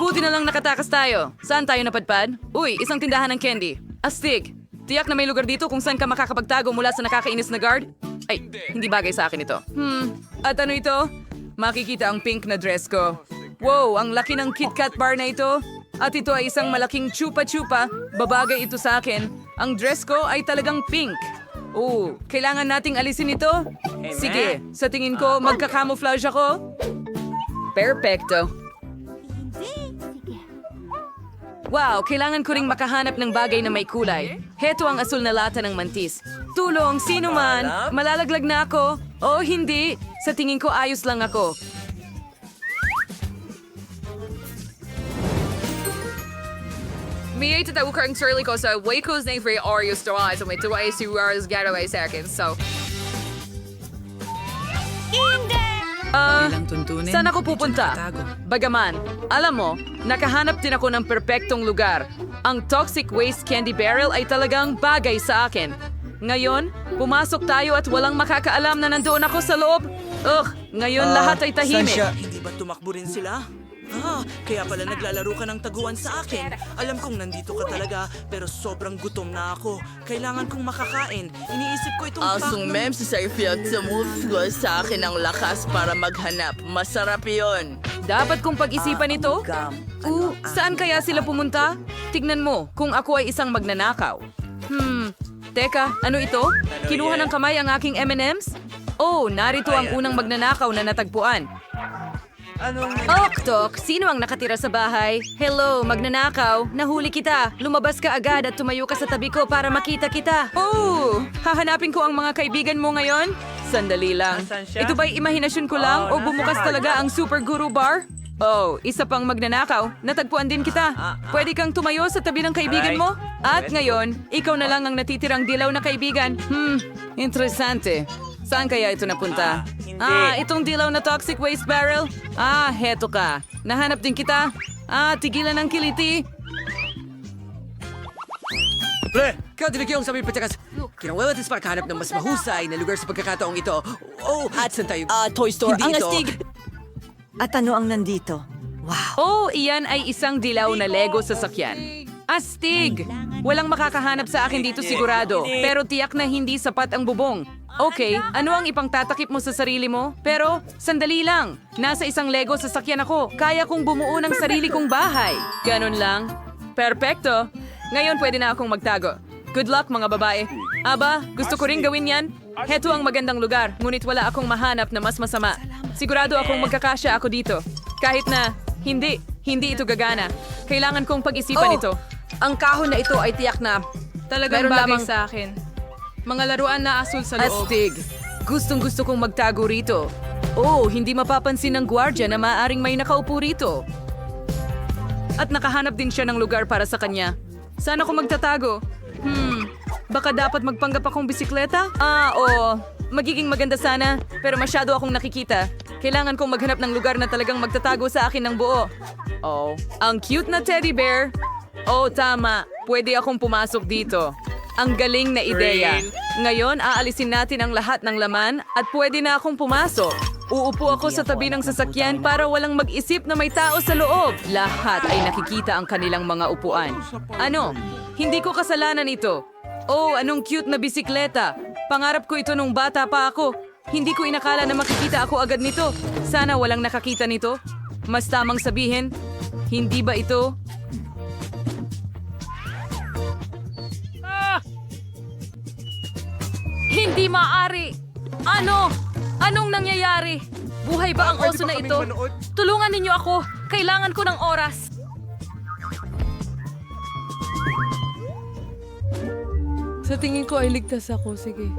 Buti na lang nakatakas tayo. Saan tayo napadpad? Uy, isang tindahan ng candy. Astig. Tiyak na may lugar dito kung saan ka makakapagtago mula sa nakakainis na guard? Ay, hindi bagay sa akin ito. At ano ito? Makikita ang pink na dress ko. Wow, ang laki ng KitKat bar na ito. At ito ay isang malaking chupa-chupa. Babagay ito sa akin. Ang dress ko ay talagang pink. Oh, kailangan nating alisin ito? Sige, sa tingin ko, magka-camouflage ako. Perfecto. Wow, kailangan ko ring makahanap ng bagay na may kulay. Heto ang asul na lata ng mantis. Tulong, sino man? Malalaglag na ako. Oh, hindi. Sa tingin ko, ayos lang ako. May itataw ko ang sarili ko sa Waco's name for Oreos to so may tuwa si Oreos getaway sa akin, so... Saan ako pupunta? Bagaman, alam mo, nakahanap din ako ng perpektong lugar. Ang toxic waste candy barrel ay talagang bagay sa akin. Ngayon, pumasok tayo at walang makakaalam na nandoon ako sa loob. Ngayon lahat ay tahimik. Hindi ba tumakbo rin sila? Kaya pala naglalaro ka ng taguan sa akin. Alam kong nandito ka talaga, pero sobrang gutom na ako. Kailangan kong makakain. Iniisip ko itong Asong mem si Seyfield sumufgo sa akin ang lakas para maghanap. Masarap yon. Dapat kong pag-isipan ito? Saan kaya sila pumunta? Tignan mo, kung ako ay isang magnanakaw. Teka, ano ito? Kinuha ng kamay ang aking M&M's? Oh, narito ang unang magnanakaw na natagpuan. Tok, sino ang nakatira sa bahay? Hello, magnanakaw. Nahuli kita. Lumabas ka agad at tumayo ka sa tabi ko para makita kita. Oh, hahanapin ko ang mga kaibigan mo ngayon? Sandali lang. Ito ba'y imahinasyon ko lang o bumukas talaga ang Super Guru Bar? Oh, isa pang magnanakaw. Natagpuan din kita. Pwede kang tumayo sa tabi ng kaibigan mo? At ngayon, ikaw na lang ang natitirang dilaw na kaibigan. Interesante. Saan kaya ito napunta? Itong dilaw na toxic waste barrel? Heto ka. Nahanap din kita. Tigilan ang kiliti. Pre, kadilig yung sabi patakas. Kinawalatis para kahanap ng mas mahusay na lugar sa pagkakataong ito. Oh, at saan tayo? Toy Store. Hindi Ang ito. astig. At ano ang nandito? Wow. Oh, iyan ay isang dilaw na Lego sasakyan. Astig! Walang makakahanap sa akin dito sigurado, pero tiyak na hindi sapat ang bubong. Okay, ano ang ipangtatakip mo sa sarili mo? Pero, sandali lang. Nasa isang Lego sasakyan ako. Kaya kong bumuo ng sarili kong bahay. Ganon lang. Perpekto. Ngayon pwede na akong magtago. Good luck mga babae. Aba, gusto ko ring gawin yan. Heto ang magandang lugar, ngunit wala akong mahanap na mas masama. Sigurado akong magkakasya ako dito. Kahit na, hindi ito gagana. Kailangan kong pag-isipan ito. Ang kahon na ito ay tiyak na Talagang meron bagay lamang sa akin. Mga laruan na asul sa loob. Astig. Gustong-gusto kong magtago rito. Oh, hindi mapapansin ng gwardya na maaaring may nakaupo rito. At nakahanap din siya ng lugar para sa kanya. Saan ako magtatago? Baka dapat magpanggap akong bisikleta? Oo. Magiging maganda sana, pero masyado akong nakikita. Kailangan kong maghanap ng lugar na talagang magtatago sa akin ng buo. Oh, ang cute na teddy bear. Oh, tama. Pwede akong pumasok dito. Ang galing na ideya. Ngayon, aalisin natin ang lahat ng laman at pwede na akong pumasok. Uupo ako sa tabi ng sasakyan para walang mag-isip na may tao sa loob. Lahat ay nakikita ang kanilang mga upuan. Ano? Hindi ko kasalanan ito. Oh, anong cute na bisikleta. Pangarap ko ito nung bata pa ako. Hindi ko inakala na makikita ako agad nito. Sana walang nakakita nito. Mas tamang sabihin, hindi ba ito? Hindi maaari! Ano? Anong nangyayari? Buhay ba ang oso na ito? Tulungan ninyo ako! Kailangan ko ng oras! Sa tingin ko ay ligtas ako. Sige.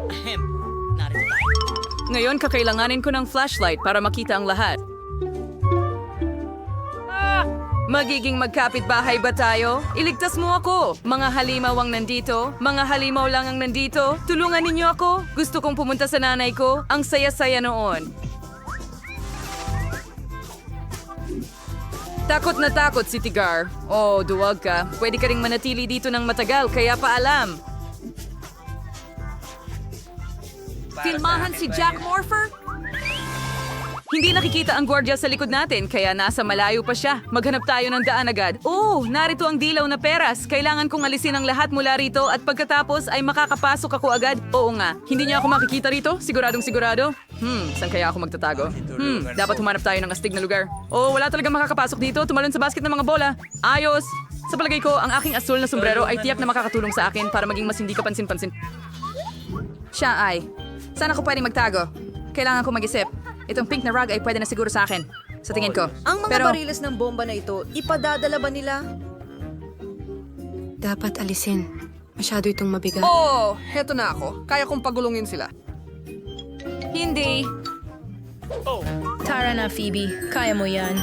Ngayon, kakailanganin ko ng flashlight para makita ang lahat. Magiging magkapit-bahay ba tayo? Iligtas mo ako! Mga halimaw ang nandito. Mga halimaw lang ang nandito. Tulungan ninyo ako. Gusto kong pumunta sa nanay ko. Ang saya-saya noon. Takot na takot si Tigar. Oh, duwag ka. Pwede ka ring manatili dito ng matagal, kaya paalam. Filmahan si Jack Morpher? Hindi nakikita ang gwardiya sa likod natin, kaya nasa malayo pa siya. Maghanap tayo ng daan agad. Oh, narito ang dilaw na peras. Kailangan kong alisin ang lahat mula rito at pagkatapos ay makakapasok ako agad. Oo nga, hindi niya ako makikita rito? Siguradong sigurado? Saan kaya ako magtatago? Dapat humanap tayo ng astig na lugar. Oh, wala talagang makakapasok dito. Tumalon sa basket ng mga bola. Ayos! Sa palagay ko, ang aking asul na sombrero ay tiyak na makakatulong sa akin para maging mas hindi ka pansin-pansin. Siya ay. Saan ako pwedeng magtago? Kailangan ko mag-isip. Itong pink na rug ay pwede na siguro sa akin. Sa tingin ko. Ang mga Pero, bariles ng bomba na ito, ipadadala ba nila? Dapat alisin. Masyado itong mabigat. Oh, heto na ako. Kaya kong pagulungin sila. hindi. Tara na, Phoebe. Kaya mo yan.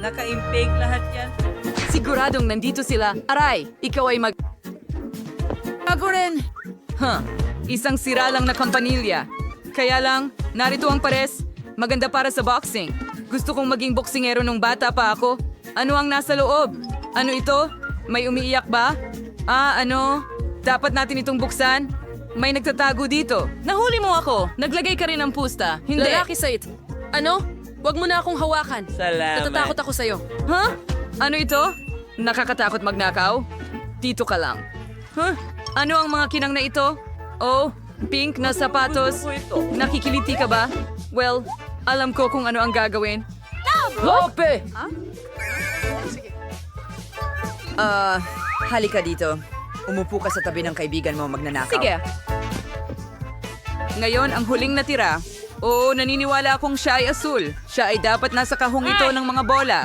Nakaimpake lahat yan. Siguradong nandito sila. Aray, ikaw ay mag... Ako rin! Isang sira lang na kampanilya. Kaya lang, narito ang pares. Maganda para sa boxing. Gusto kong maging boksingero nung bata pa ako. Ano ang nasa loob? Ano ito? May umiiyak ba? Dapat natin itong buksan? May nagtatago dito. Nahuli mo ako. Naglagay ka rin ng pusta. Hindi. Lalaki sa it. Ano? Huwag mo na akong hawakan. Salamat. Natatakot ako sa'yo. Ha? Ano ito? Nakakatakot magnakaw? Dito ka lang. Ano ang mga kinang na ito? Oh, pink na sapatos. Nakikiliti ka ba? Well, alam ko kung ano ang gagawin. Lope! Halika dito. Umupo ka sa tabi ng kaibigan mo magnanakaw. Sige. Ngayon, ang huling natira. Oo, naniniwala akong siya ay asul. Siya ay dapat nasa kahong ito ng mga bola.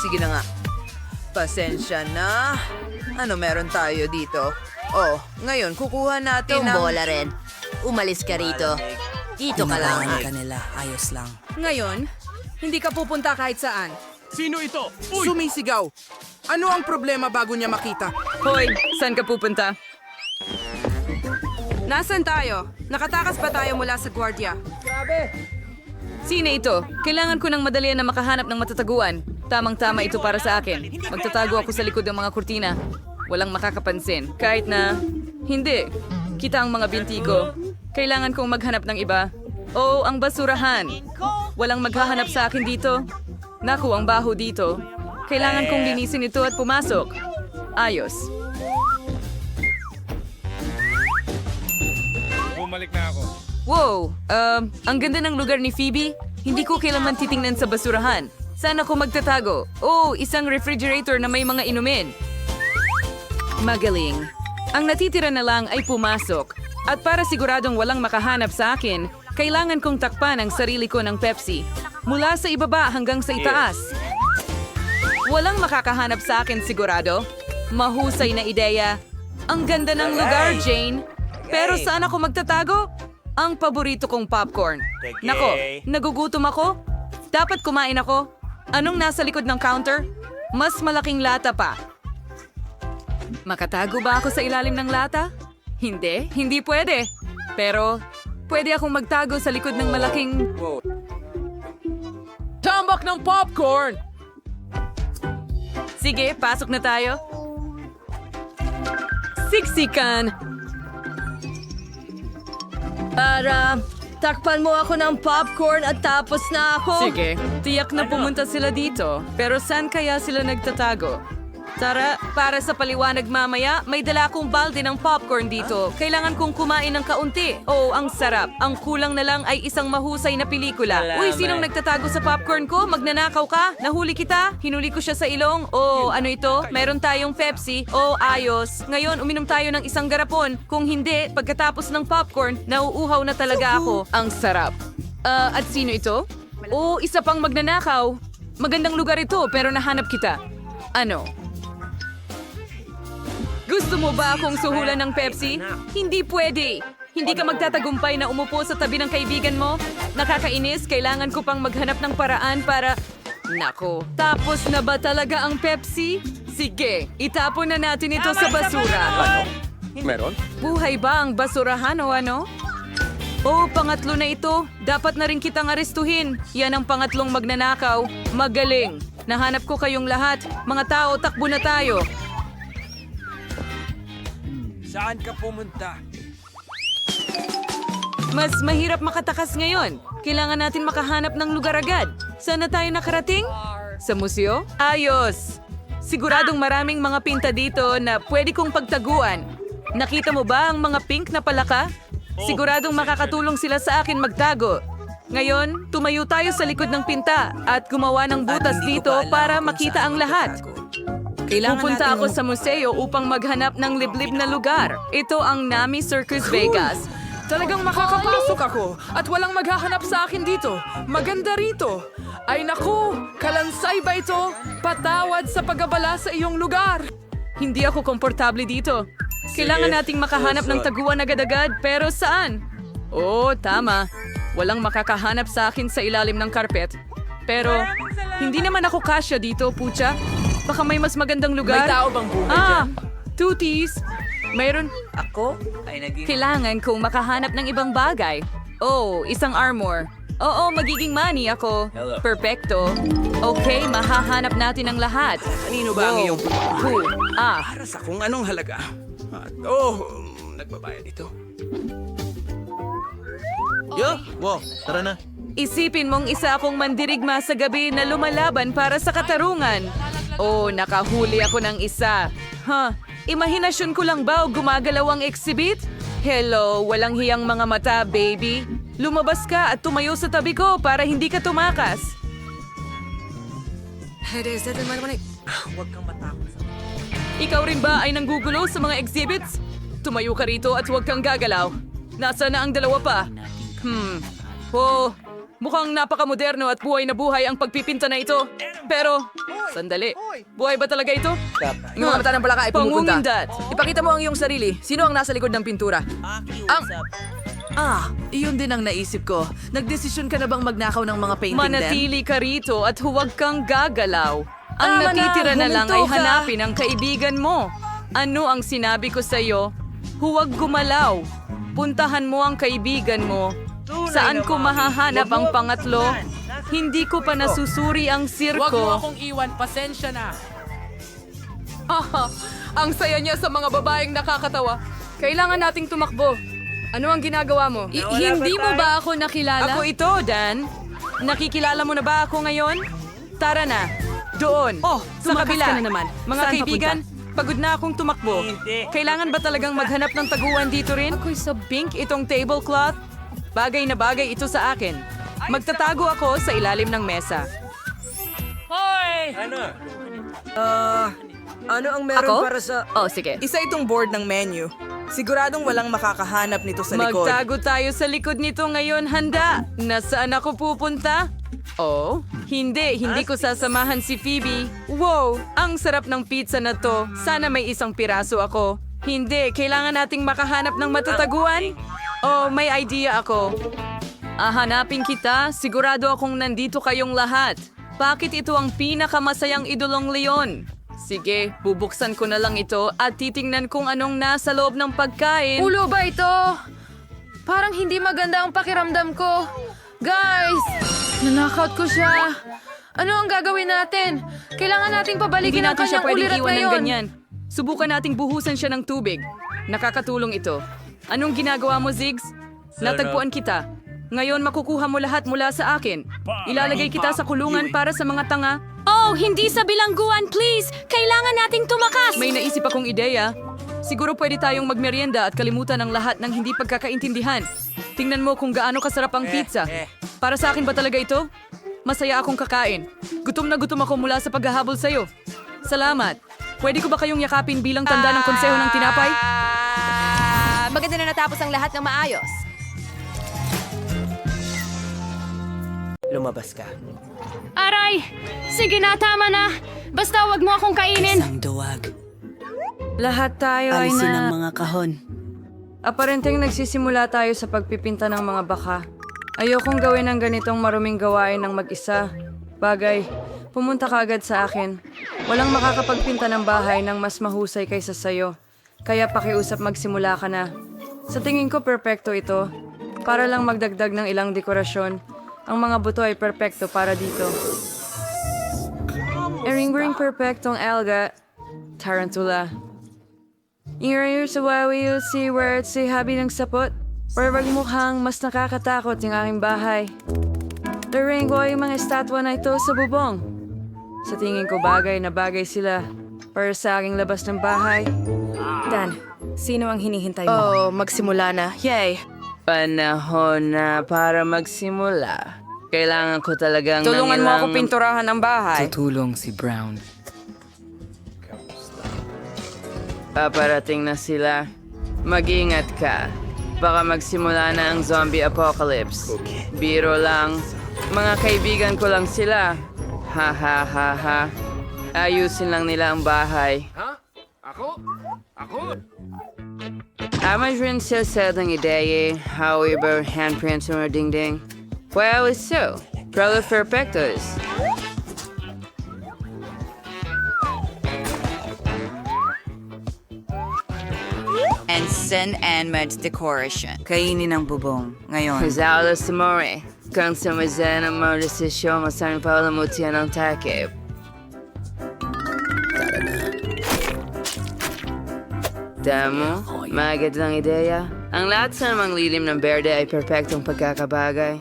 Sige na nga. Pasensya na. Ano meron tayo dito? Oh, ngayon kukuha natin ng... bola rin. Umalis ka rito. Dito ka lang. Ngayon, hindi ka pupunta kahit saan. Sino ito? Sumisigaw. Ano ang problema bago niya makita? Hoy, saan ka pupunta? Nasaan tayo? Nakatakas ba tayo mula sa gwardiya? Sino ito? Kailangan ko ng madalian na makahanap ng matataguan. Tamang-tama ito para sa akin. Magtatago ako sa likod ng mga kurtina. Walang makakapansin. Kahit na... Hindi. Kita ang mga binti ko. Kailangan kong maghanap ng iba. Oh, ang basurahan. Walang maghahanap sa akin dito. Naku, ang baho dito. Kailangan kong linisin ito at pumasok. Ayos. Bumalik na ako. Wow, ang ganda ng lugar ni Phoebe. Hindi ko kailanman titingnan sa basurahan. Saan ako magtatago? Oh, isang refrigerator na may mga inumin. Magaling. Ang natitira na lang ay pumasok. At para siguradong walang makahanap sa akin, kailangan kong takpan ang sarili ko ng Pepsi. Mula sa ibaba hanggang sa itaas. Walang makakahanap sa akin sigurado. Mahusay na ideya. Ang ganda ng lugar, Jane. Pero saan ako magtatago? Ang paborito kong popcorn. Nako, nagugutom ako? Dapat kumain ako? Anong nasa likod ng counter? Mas malaking lata pa. Makatago ba ako sa ilalim ng lata? Hindi, hindi pwede. Pero, pwede akong magtago sa likod ng malaking... Tambak ng popcorn! Sige, pasok na tayo. Siksikan! Para, takpan mo ako ng popcorn at tapos na ako. Sige, tiyak na pumunta sila dito. Pero saan kaya sila nagtatago? Tara, para sa paliwanag mamaya, may dala akong balde ng popcorn dito. Kailangan kong kumain ng kaunti. Oh, ang sarap. Ang kulang na lang ay isang mahusay na pelikula. Uy, sinong nagtatago sa popcorn ko? Magnanakaw ka? Nahuli kita? Hinuli ko siya sa ilong? Oh, ano ito? Meron tayong Pepsi? Oh, ayos. Ngayon, uminom tayo ng isang garapon. Kung hindi, pagkatapos ng popcorn, nauuhaw na talaga ako. Ang sarap. At sino ito? Oh, isa pang magnanakaw. Magandang lugar ito, pero nahanap kita. Ano? Gusto mo ba akong suhulan ng Pepsi? Hindi pwede. Hindi ka magtatagumpay na umupo sa tabi ng kaibigan mo. Nakakainis, kailangan ko pang maghanap ng paraan para... Nako, tapos na ba talaga ang Pepsi? Sige, itapon na natin ito sa basura. Meron? Buhay ba ang basurahan o ano? Oh, pangatlo na ito. Dapat na rin kitang arestuhin. Yan ang pangatlong magnanakaw. Magaling. Nahanap ko kayong lahat. Mga tao, takbo na tayo. Saan ka pumunta? Mas mahirap makatakas ngayon. Kailangan natin makahanap ng lugar agad. Saan na tayo nakarating? Sa museo? Ayos! Siguradong maraming mga pinta dito na pwede kong pagtaguan. Nakita mo ba ang mga pink na palaka? Siguradong makakatulong sila sa akin magtago. Ngayon, tumayo tayo sa likod ng pinta at gumawa ng butas dito para makita ang lahat. Pupunta ako sa museo upang maghanap ng liblib na lugar. Ito ang Nami Circus Vegas. Talagang makakapasok ako at walang maghahanap sa akin dito. Maganda rito. Ay naku, kalansay ba ito? Patawad sa pag-abala sa iyong lugar. Hindi ako komportable dito. Kailangan nating makahanap ng taguan agad-agad, pero saan? Oo, tama. Walang makakahanap sa akin sa ilalim ng karpet. Pero, hindi naman ako kasya dito, pucha. Baka may mas magandang lugar. May tao bang buhay dyan? Tooties. Mayroon. Ako ay naging... Kailangan kong makahanap ng ibang bagay. Oh, isang armor. Oo, magiging money ako. Perfecto. Okay, mahahanap natin ang lahat. Kanino ba ang Wow. iyong... Who? Para sa kung anong halaga. At nagbabayad ito. Tara na. Isipin mong isa akong mandirigma sa gabi na lumalaban para sa katarungan. Oh, nakahuli ako ng isa. Imahinasyon ko lang ba o gumagalaw ang exhibit? Hello, walang hiyang mga mata, baby. Lumabas ka at tumayo sa tabi ko para hindi ka tumakas. Ikaw rin ba ay nanggugulo sa mga exhibits? Tumayo ka rito at huwag kang gagalaw. Nasaan na ang dalawa pa? Oh, mukhang napakamoderno at buhay na buhay ang pagpipinta na ito. Pero, sandali. Buhay ba talaga ito? Yung mga mata ng palaka ay pumupunta. Pangungindat. Ipakita mo ang iyong sarili. Sino ang nasa likod ng pintura? Iyon din ang naisip ko. Nagdesisyon ka na bang magnakaw ng mga painting din? Manatili ka rito at huwag kang gagalaw. Ang Tama na, natitira na lang ay huminto ka. hanapin ang kaibigan mo. Ano ang sinabi ko sa'yo? Huwag gumalaw. Puntahan mo ang kaibigan mo. Saan ko mahahanap ang pangatlo? Hindi ko pa nasusuri ang Huwag mo sirko. akong iwan, pasensya na. Ang saya niya sa mga babaeng nakakatawa. Kailangan nating tumakbo. Ano ang ginagawa mo? Hindi mo ba ako nakilala? Ako ito, Dan. Nakikilala mo na ba ako ngayon? Tara na. Doon. Sa tumakas kabila. ka na naman. Mga Saan kaibigan, pagod na akong tumakbo. Kailangan ba talagang maghanap ng taguan dito rin? Ako'y sa pink itong tablecloth. Bagay na bagay ito sa akin. Magtatago ako sa ilalim ng mesa. Ano ang meron Ako? para sa... Oh, sige. Isa itong board ng menu. Siguradong walang makakahanap nito sa likod. Magtago tayo sa likod nito ngayon, handa. Nasaan ako pupunta? Oh, hindi ko sasamahan si Phoebe. Wow, ang sarap ng pizza na to. Sana may isang piraso ako. Hindi, kailangan nating makahanap ng matataguan. Oh, may idea ako. Hanapin kita, sigurado akong nandito kayong lahat. Bakit ito ang pinakamasayang idolong leon? Sige, bubuksan ko na lang ito at titingnan kung anong nasa loob ng pagkain. Ulo ba ito? Parang hindi maganda ang pakiramdam ko. Guys! Nanakaut ko siya. Ano ang gagawin natin? Kailangan nating Hindi pabalikin ang natin siya kanyang pwedeng ulirat iwan ng ngayon. ganyan. Subukan nating buhusan siya ng tubig. Nakakatulong ito. Anong ginagawa mo, Ziggs? Natagpuan kita. Ngayon makukuha mo lahat mula sa akin. Ilalagay kita sa kulungan para sa mga tanga. Oh, hindi sa bilangguan, please! Kailangan nating tumakas! May naisip akong ideya. Siguro pwede tayong magmerienda at kalimutan ang lahat ng hindi pagkakaintindihan. Tingnan mo kung gaano kasarap ang pizza. Para sa akin ba talaga ito? Masaya akong kakain. Gutom na gutom ako mula sa paghahabol sa'yo. Salamat. Pwede ko ba kayong yakapin bilang tanda ng konseho ng tinapay? Maganda na natapos ang lahat ng maayos. Lumabas ka. Aray! Sige na, tama na. Basta wag mo akong kainin. Ang duwag. Lahat tayo ay Alisin na... ang mga kahon. Aparenteng nagsisimula tayo sa pagpipinta ng mga baka. Ayokong gawin ang ganitong maruming gawain ng mag-isa. Bagay, pumunta ka agad sa akin. Walang makakapagpinta ng bahay ng mas mahusay kaysa sayo. Kaya pakiusap magsimula ka na. Sa tingin ko perpekto ito. Para lang magdagdag ng ilang dekorasyon. Ang mga buto ay perpekto para dito. Ering-ring perpektong alga. Tarantula. Ingayos sa wawi si where si habi ng sapot. Pero mukhang mas nakakatakot yung aking bahay. Laruin ko yung mga estatwa na ito sa bubong. Sa tingin ko bagay na bagay sila para sa aking labas ng bahay. Dan, sino ang hinihintay mo? Oh, magsimula na. Yay! Panahon na para magsimula. Kailangan ko talagang Tulungan mo ako ng pinturahan ang bahay. Tutulong si Brown. Paparating na sila. Mag-ingat ka. Baka magsimula na ang zombie apocalypse. Biro lang. Mga kaibigan ko lang sila. Ha ha ha ha. Ayusin lang nila ang bahay. Ama rin siya sa ng ideya. However, handprints mo ding-ding. Well, so. Probably perfectos. Ensign and med decoration. Kainin ang bubong. Ngayon. Kazala Samore. Kung samazen ang mga desisyon, masaring palamutian ang takip. Damo, magandang ideya. Ang lahat sa namang lilim ng berde ay perpektong pagkakabagay.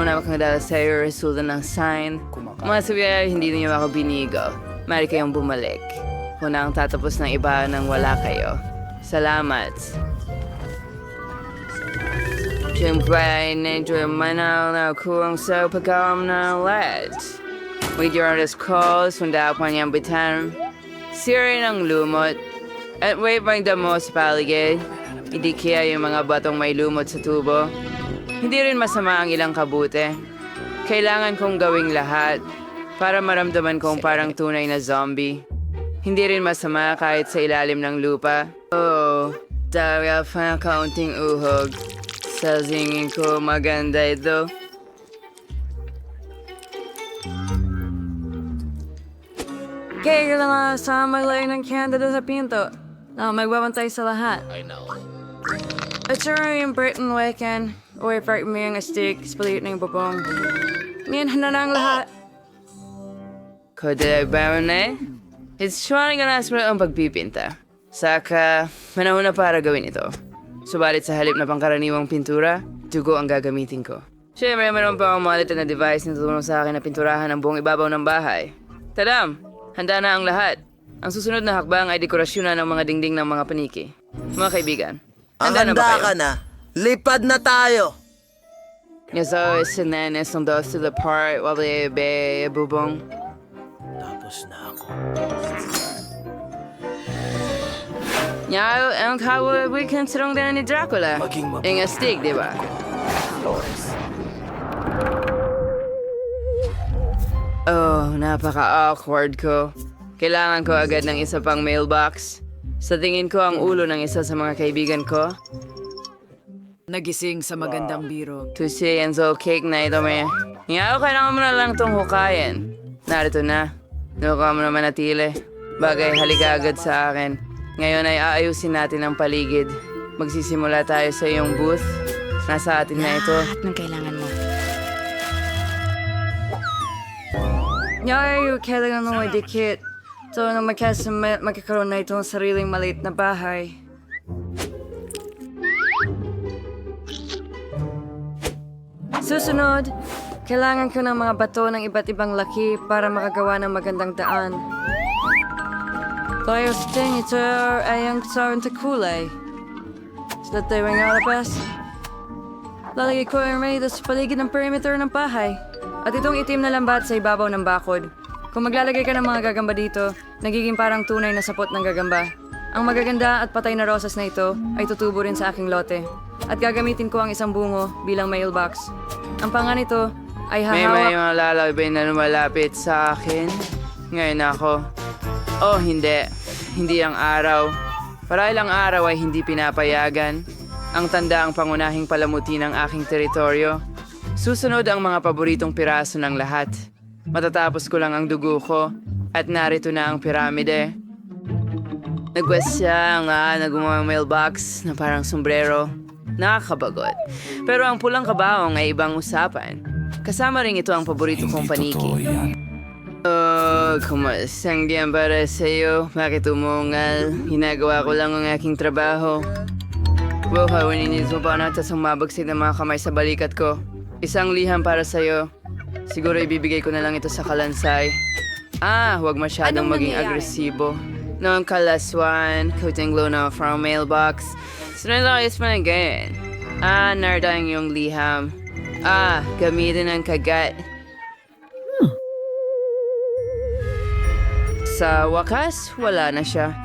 Una ba kang dala sa'yo, resulta ng sign. Mga sabi ay hindi niyo ako binigo. Mari kayong bumalik. Una ang tatapos ng iba nang wala kayo. Salamat. Siyempre ay na-enjoy manaw na kuwang sa pagkawam ng LED. With your honest calls, hunda pa niyang bitan. Sira ng lumot. At wait bang damo sa paligid. Hindi kaya yung mga batong may lumot sa tubo. Hindi rin masama ang ilang kabute. Kailangan kong gawing lahat para maramdaman kong parang tunay na zombie. Hindi rin masama kahit sa ilalim ng lupa. Oh, dahil pa ng kaunting uhog. Sa singin ko maganda ito. Kaya lang sa maglay ng kanda doon sa pinto. Na magbabantay sa lahat. I know. At sure yung Britain weekend. Uy, part mo yung stick. Split na yung bubong. Ngayon na ang lahat. Koday Baron eh? It's trying na naspral ang pagpipinta. Saka, manahon na para gawin ito. Subalit sa halip na pangkaraniwang pintura, dugo ang gagamitin ko. Siyempre, meron pa akong maliit na device na tutulong sa akin na pinturahan ang buong ibabaw ng bahay. Tadam! Handa na ang lahat. Ang susunod na hakbang ay dekorasyonan ng mga dingding ng mga paniki. Mga kaibigan, handa na ba kayo? ka na. Lipad na tayo. Yes, sinenes ng dos to the part while they be bubong. Tapos na ako. Ngayon, ang kawa weekend sarong din ni Dracula. Yung astig, di ba? Oh, napaka-awkward ko. Kailangan ko agad ng isa pang mailbox. Sa tingin ko ang ulo ng isa sa mga kaibigan ko. Nagising sa magandang biro. Tuesday and so cake na ito, may. Ngayon, kailangan mo na lang itong hukayin. Narito na. Nuka mo na manatili. Bagay, halika agad sa akin. Ngayon ay aayusin natin ang paligid. Magsisimula tayo sa iyong booth. Nasa atin na ito. Lahat ng kailangan mo. Ngayon, kailangan mo may dikit. So, nang magkakaroon na itong sariling maliit na bahay. Susunod, kailangan ko ng mga bato ng iba't ibang laki para makagawa ng magandang daan. Tayo sa ting, ito ay ang kasaran sa kulay. Sa tayo ang alabas. Lalagay ko ang may sa paligid ng perimeter ng bahay. At itong itim na lambat sa ibabaw ng bakod. Kung maglalagay ka ng mga gagamba dito, nagiging parang tunay na sapot ng gagamba. Ang magaganda at patay na rosas na ito ay tutubo rin sa aking lote. At gagamitin ko ang isang bungo bilang mailbox. Ang panga nito ay May hahawak... mga lalabay na lumalapit sa akin. Ngayon ako. Oh, hindi. Hindi ang araw. Para ilang araw ay hindi pinapayagan. Ang tanda ang pangunahing palamuti ng aking teritoryo. Susunod ang mga paboritong piraso ng lahat. Matatapos ko lang ang dugo ko at narito na ang piramide. Nagwes siya nga na gumawa ng mailbox na parang sombrero. Nakakabagot. Pero ang pulang kabaong ay ibang usapan. Kasama rin ito ang paborito kong paniki. kumasang diyan para sa'yo. Bakit umungal? Hinagawa ko lang ang aking trabaho. Wow, hawaninis mo pa na sa mabagsik ng mga kamay sa balikat ko. Isang liham para sa'yo. Siguro ibibigay ko na lang ito sa kalansay. Huwag masyadong maging agresibo. Noong kalaswan, kuting luna from mailbox. Sinalakis mo na ganyan. Narda ang iyong liham. Gamitin ang kagat. Sa wakas, wala na siya.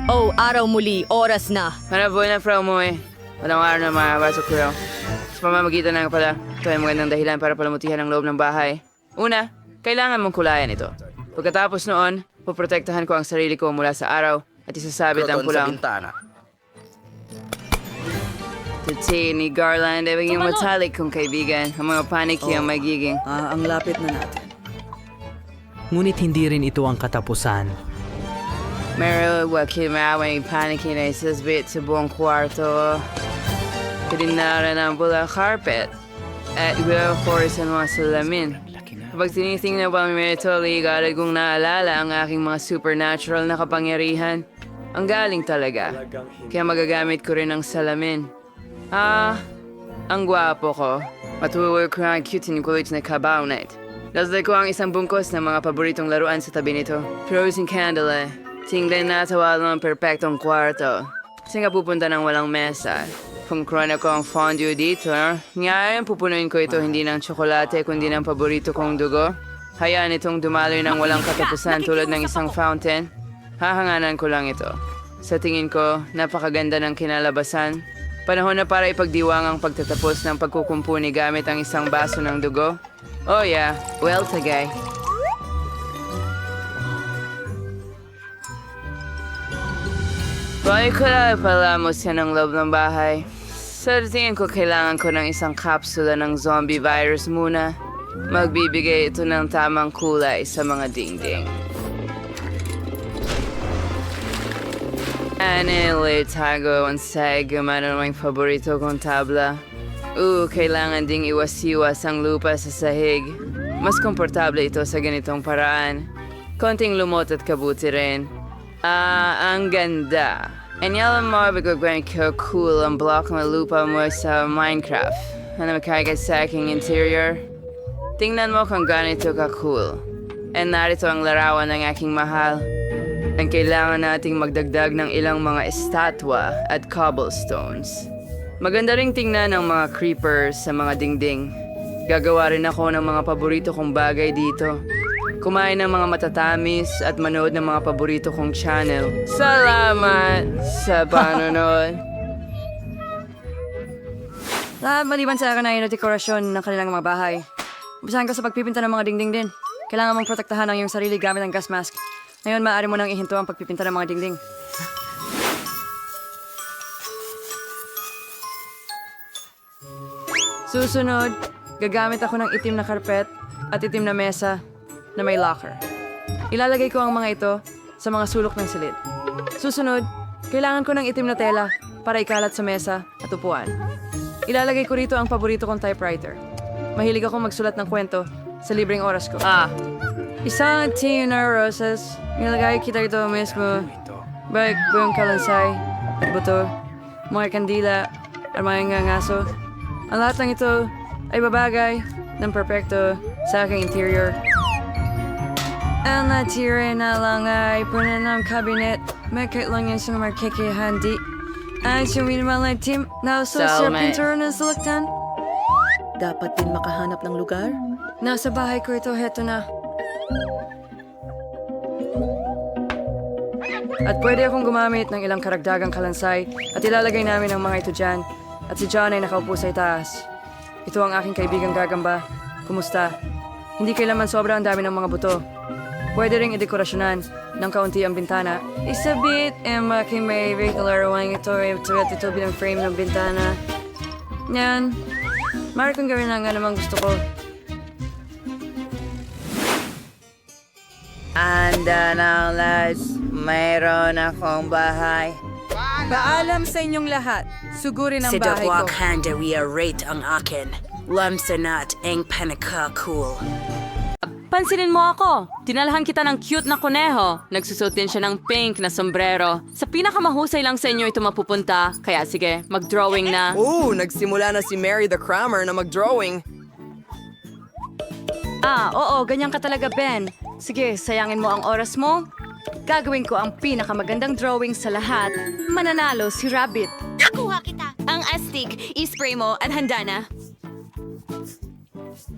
Oh, araw muli. Oras na. Manaboy na from mo eh. Walang araw na makapasok ko. Sa pamamagitan ng pala, ito ay magandang dahilan para palamutihan ang loob ng bahay. Una, kailangan mong kulayan ito. Pagkatapos noon, poprotektahan ko ang sarili ko mula sa araw at isasabit ang pulang. Tuti ni Garland ay maging matalik kong kaibigan. Ang mga paniki ang magiging. Ang lapit na natin. Ngunit hindi rin ito ang katapusan. Meron wakimawang paniki na isasbit sa buong kwarto. Kadinaran ang bulang carpet at will-force ang mga salamin. Kapag tinitingnan pa mo ito, agad kong naalala ang aking mga supernatural na kapangyarihan. Ang galing talaga. Kaya magagamit ko rin ang salamin. Ang gwapo ko. Matuwag ko ang cute and kulit na kabaunet. Lasday ko ang isang bungkos ng mga paboritong laruan sa tabi nito. Frozen candle eh. Tingnan na tawal ng perpektong kwarto. Saan ka pupunta ng walang mesa? Kung krona ko ang fondue dito, ngayon pupunuin ko ito hindi ng tsokolate kundi ng paborito kong dugo. Hayaan itong dumaloy ng walang katapusan tulad ng isang fountain. Hahanganan ko lang ito. Sa tingin ko, napakaganda ng kinalabasan. Panahon na para ipagdiwang ang pagtatapos ng pagkukumpuni gamit ang isang baso ng dugo. Oh yeah, well tagay. Bakit ko na palamos yan ang loob ng bahay? Sa tingin ko kailangan ko ng isang kapsula ng zombie virus muna. Magbibigay ito ng tamang kulay sa mga dingding. Tago ang gumana ng paborito kong tabla. Kailangan ding iwas-iwas ang lupa sa sahig. Mas komportable ito sa ganitong paraan. Konting lumot at kabuti rin. Ang ganda. Anyalan mo, bigagawin ko cool ang block ng lupa mo sa Minecraft. Ano makagat sa aking interior? Tingnan mo kung ganito ka-cool. And narito ang larawan ng aking mahal. Ang kailangan nating magdagdag ng ilang mga estatwa at cobblestones. Maganda ring tingnan ang mga creepers sa mga dingding. Gagawa rin ako ng mga paborito kong bagay dito. Kumain ng mga matatamis at manood ng mga paborito kong channel. Salamat sa panonood. Maliban sa akin ay dekorasyon ng kanilang mga bahay. Umpisahan ko sa pagpipinta ng mga dingding din. Kailangan mong protektahan ang iyong sarili gamit ang gas mask. Ngayon, maaari mo nang ihinto ang pagpipinta ng mga dingding. Susunod, gagamit ako ng itim na karpet at itim na mesa na may locker. Ilalagay ko ang mga ito sa mga sulok ng silid. Susunod, kailangan ko ng itim na tela para ikalat sa mesa at upuan. Ilalagay ko rito ang paborito kong typewriter. Mahilig akong magsulat ng kwento sa libreng oras ko. Isang tin na roses. Nilagay kita ito mismo. Balik buong kalansay at buto, mga kandila at mga ngaso. Ang lahat ng ito ay babagay ng perpekto sa aking interior. Ang natira na lang ay puno ng cabinet. Makit lang yan sa markikihandi. Ang suminimal na team na uso sa pintura ng suluktan. Dapat din makahanap ng lugar. Nasa bahay ko ito, heto na. At pwede akong gumamit ng ilang karagdagang kalansay at ilalagay namin ang mga ito dyan. At si John ay nakaupo sa itaas. Ito ang aking kaibigang gagamba. Kumusta? Hindi kailanman sobra ang dami ng mga buto. Pwede ring idekorasyonan ng kaunti ang bintana. Isabit ang aking may larawan ito ay ito bilang frame ng bintana. Yan. Maaari kong gawin ang anumang gusto ko. Anda ng lads, mayroon akong bahay. Paalam sa inyong lahat. Sugurin ang Si bahay ko. Dawak Handa we rate ang akin. Lamsanat ang panaka cool. pansinin mo ako. Dinalhan kita ng cute na kuneho. Nagsusot din siya ng pink na sombrero. Sa pinakamahusay lang sa inyo ito mapupunta. Kaya sige, mag-drawing na. Nagsimula na si Mary the Crammer na mag-drawing. Oo, ganyan ka talaga, Ben. Sige, sayangin mo ang oras mo. Gagawin ko ang pinakamagandang drawing sa lahat. Mananalo si Rabbit. Nakuha kita. Ang astig, i-spray mo at handa na.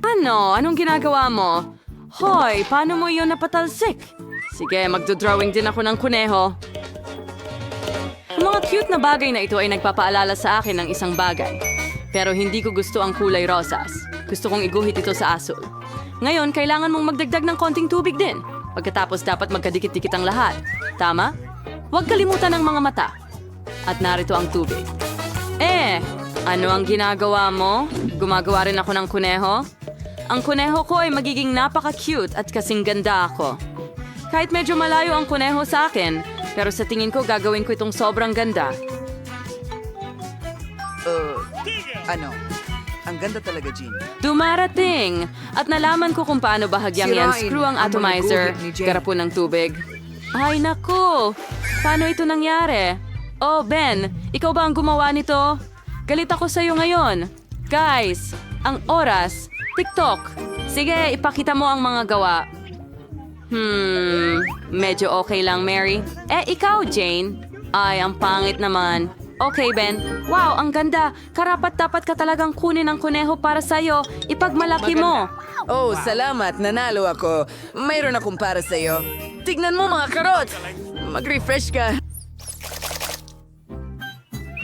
Ano? Anong ginagawa mo? Hoy, paano mo yun napatalsik? Sige, magdodrawing din ako ng kuneho. Ang mga cute na bagay na ito ay nagpapaalala sa akin ng isang bagay. Pero hindi ko gusto ang kulay rosas. Gusto kong iguhit ito sa asul. Ngayon, kailangan mong magdagdag ng konting tubig din. Pagkatapos dapat magkadikit-dikit ang lahat. Tama? Huwag kalimutan ang mga mata. At narito ang tubig. Ano ang ginagawa mo? Gumagawa rin ako ng kuneho? Ang kuneho ko ay magiging napaka-cute at kasing ganda ako. Kahit medyo malayo ang kuneho sa akin, pero sa tingin ko gagawin ko itong sobrang ganda. Ang ganda talaga, Jean. Dumarating! At nalaman ko kung paano bahagyang yan Sirain screw ang ang mga atomizer, guhit ni Jane. garapon ng tubig. Ay naku! Paano ito nangyari? Oh, Ben, ikaw ba ang gumawa nito? Galit ako sa'yo ngayon. Guys, ang oras, TikTok. Sige, ipakita mo ang mga gawa. Medyo okay lang, Mary. Ikaw, Jane? Ay, ang pangit naman. Okay, Ben. Wow, ang ganda. Karapat-dapat ka talagang kunin ang kuneho para sa'yo. Ipagmalaki mo. Salamat. Nanalo ako. Mayroon akong para sa'yo. Tignan mo mga karot! Mag-refresh ka.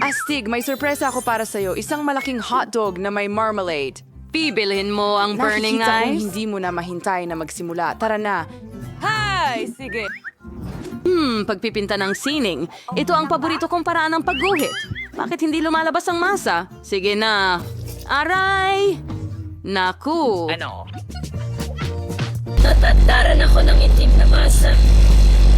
Astig, may sorpresa ako para sa'yo. Isang malaking hotdog na may marmalade. Bibilhin mo ang burning Nakikita kong eyes? hindi mo na mahintay na magsimula. Tara na. Hi! Sige. Pagpipinta ng sining. Ito ang paborito kong paraan ng pagguhit. Bakit hindi lumalabas ang masa? Sige na. Aray! Naku! Ano? Natataran ako ng itim na masa.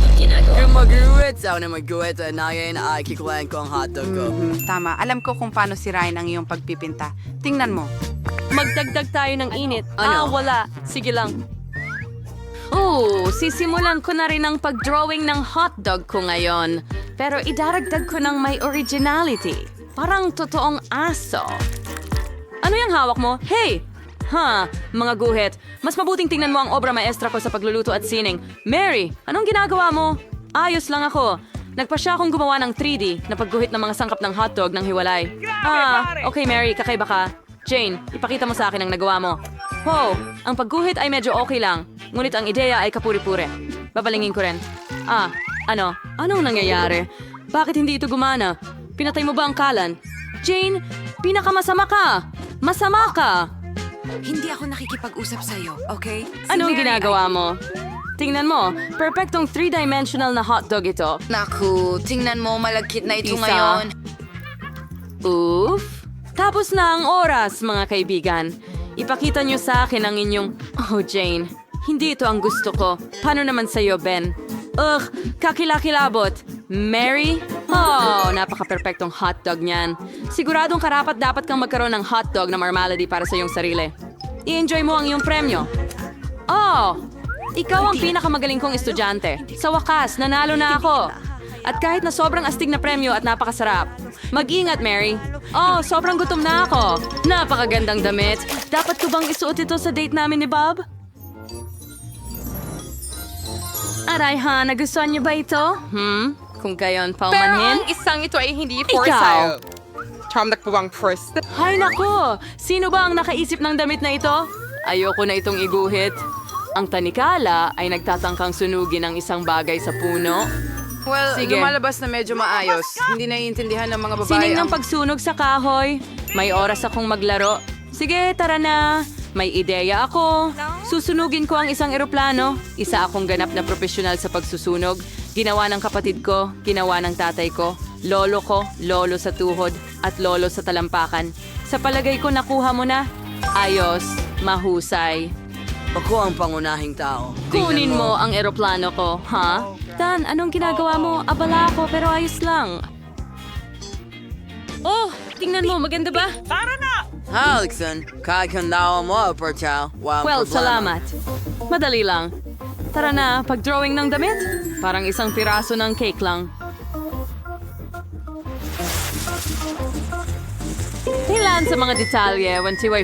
Ang ginagawa Kung mag-guhit, sa na mag-guhit, nayan ay kikuhain ko ang hotdog ko. Tama, alam ko kung paano sirain ang iyong pagpipinta. Tingnan mo. Magdagdag tayo ng init. Ano? Wala. Sige lang. Sisimulan ko na rin ang pag-drawing ng hotdog ko ngayon. Pero idaragdag ko ng may originality. Parang totoong aso. Ano yung hawak mo? Hey! Mga guhit. Mas mabuting tingnan mo ang obra maestra ko sa pagluluto at sining. Mary, anong ginagawa mo? Ayos lang ako. Nagpasya akong gumawa ng 3D na pagguhit ng mga sangkap ng hotdog ng hiwalay. Okay Mary, kakaiba ka. Jane, ipakita mo sa akin ang nagawa mo. Ang pagguhit ay medyo okay lang. Ngunit ang ideya ay kapuri-pure. Babalingin ko rin. Anong nangyayari? Bakit hindi ito gumana? Pinatay mo ba ang kalan? Jane, pinakamasama ka! Masama ka! Hindi ako nakikipag-usap sa'yo, okay? Anong ginagawa mo? Tingnan mo, perfectong 3-dimensional na hotdog ito. Naku, tingnan mo, malagkit na ito Isa. ngayon. Oof! Tapos na ang oras, mga kaibigan. Ipakita niyo sa akin ang inyong... Oh, Jane, hindi ito ang gusto ko. Paano naman sa'yo, Ben? Kakilakilabot. Mary? Napaka-perfectong hotdog niyan. Siguradong karapat dapat kang magkaroon ng hotdog na marmalade para sa iyong sarili. I-enjoy mo ang iyong premyo. Ikaw ang pinakamagaling kong estudyante. Sa wakas, nanalo na ako. At kahit na sobrang astig na premyo at napakasarap. Mag-ingat, Mary. Sobrang gutom na ako. Napakagandang damit. Dapat ko bang isuot ito sa date namin ni Bob? Aray nagustuhan niyo ba ito? Kung gayon, paumanhin? isang ito ay hindi Ikaw! Chamdak po bang first? Hay nako! Sino ba ang nakaisip ng damit na ito? Ayoko na itong iguhit. Ang tanikala ay nagtatangkang sunugin ang isang bagay sa puno. Well, Sige. lumalabas na medyo maayos. Hindi naiintindihan ng mga babae Sining ng ang... pagsunog sa kahoy. May oras akong maglaro. Sige, tara na. May ideya ako. Susunugin ko ang isang eroplano. Isa akong ganap na profesional sa pagsusunog. Ginawa ng kapatid ko, ginawa ng tatay ko, lolo ko, lolo sa tuhod, at lolo sa talampakan. Sa palagay ko, nakuha mo na. Ayos, mahusay. Ako ang pangunahing tao. Kunin mo ang eroplano ko, ha? Dan, anong ginagawa mo? Abala ako, pero ayos lang. Tingnan mo, maganda ba? Alexon, kakandawa mo, Perchow. Well, salamat. Madali lang. Tara na, pag-drawing ng damit. Parang isang piraso ng cake lang. Ilan sa mga detalye, wantiway.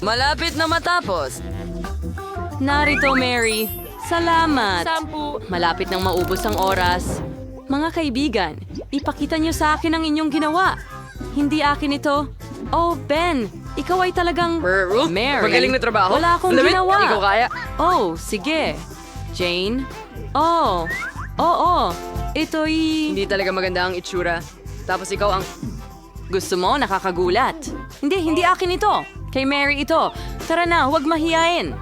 Malapit na matapos. Narito, Mary. Salamat. Malapit nang maubos ang oras. Mga kaibigan, ipakita niyo sa akin ang inyong ginawa. Hindi akin ito. Oh, Ben, ikaw ay talagang... Mary, Magaling na trabaho. wala akong Damit, ginawa. hindi ko kaya. Oh, sige. Jane? Oh, oo. Ito'y... Hindi talaga maganda ang itsura. Tapos ikaw ang... Gusto mo? Nakakagulat. Hindi akin ito. Kay Mary ito. Tara na, huwag mahiyain.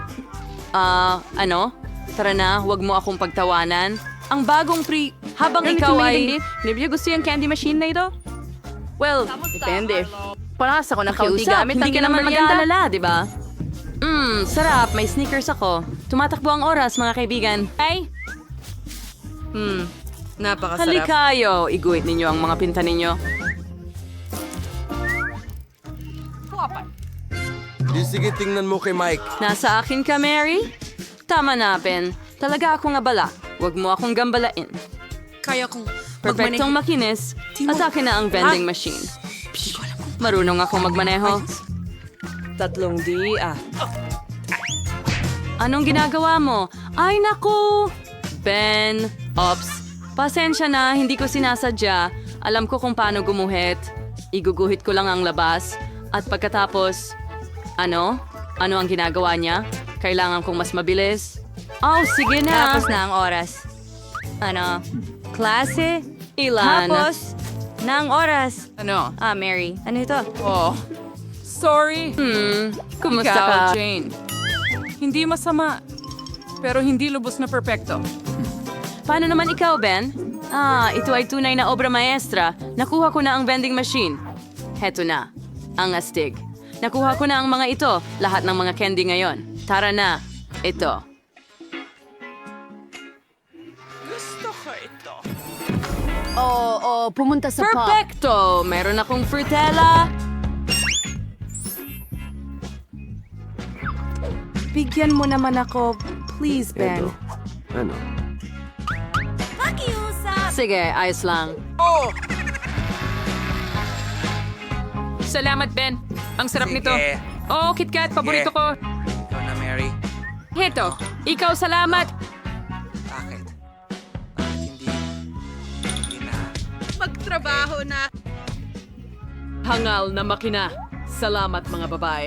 Ano? Tara na, huwag mo akong pagtawanan. Ang bagong Habang ikaw ay... Hindi gusto yung candy machine na ito? Well, depende. Paras ako ng kaunti gamit. Hindi ka naman mag-aalala, di ba? Sarap. May sneakers ako. Tumatakbo ang oras, mga kaibigan. Ay! Napakasarap. Halikayo. Iguhit ninyo ang mga pinta ninyo. Sige, tingnan mo kay Mike. Nasa akin ka, Mary? Tama na, Ben. Talaga akong abala. Huwag mo akong gambalain. Kaya kong Perfectong makinis. At akin na ang vending machine. Marunong akong magmaneho. 3D. Anong ginagawa mo? Ay, naku! Ben, ops. Pasensya na, hindi ko sinasadya. Alam ko kung paano gumuhit. Iguguhit ko lang ang labas. At pagkatapos, ano? Ano ang ginagawa niya? Kailangan kong mas mabilis. Oh, sige na. Tapos na ang oras. Ano? Klase? Ilan? Tapos na ang oras. Ano? Mary. Ano ito? Oh, sorry. Kumusta Ikaw, ka? Jane. Hindi masama, pero hindi lubos na perpekto. Paano naman ikaw, Ben? Ito ay tunay na obra maestra. Nakuha ko na ang vending machine. Heto na, ang astig. Nakuha ko na ang mga ito, lahat ng mga candy ngayon. Tara na, ito. Pumunta sa Perfecto! Meron akong frutella. Bigyan mo naman ako, please, Ben. Ano? Sige, ayos lang. Salamat, Ben. Ang sarap Sige. nito. Oh, KitKat, paborito ko. Ikaw na, Mary. Heto, ikaw salamat. Bakit? Bakit hindi? Hindi na. Magtrabaho na. Hangal na makina. Salamat, mga babae.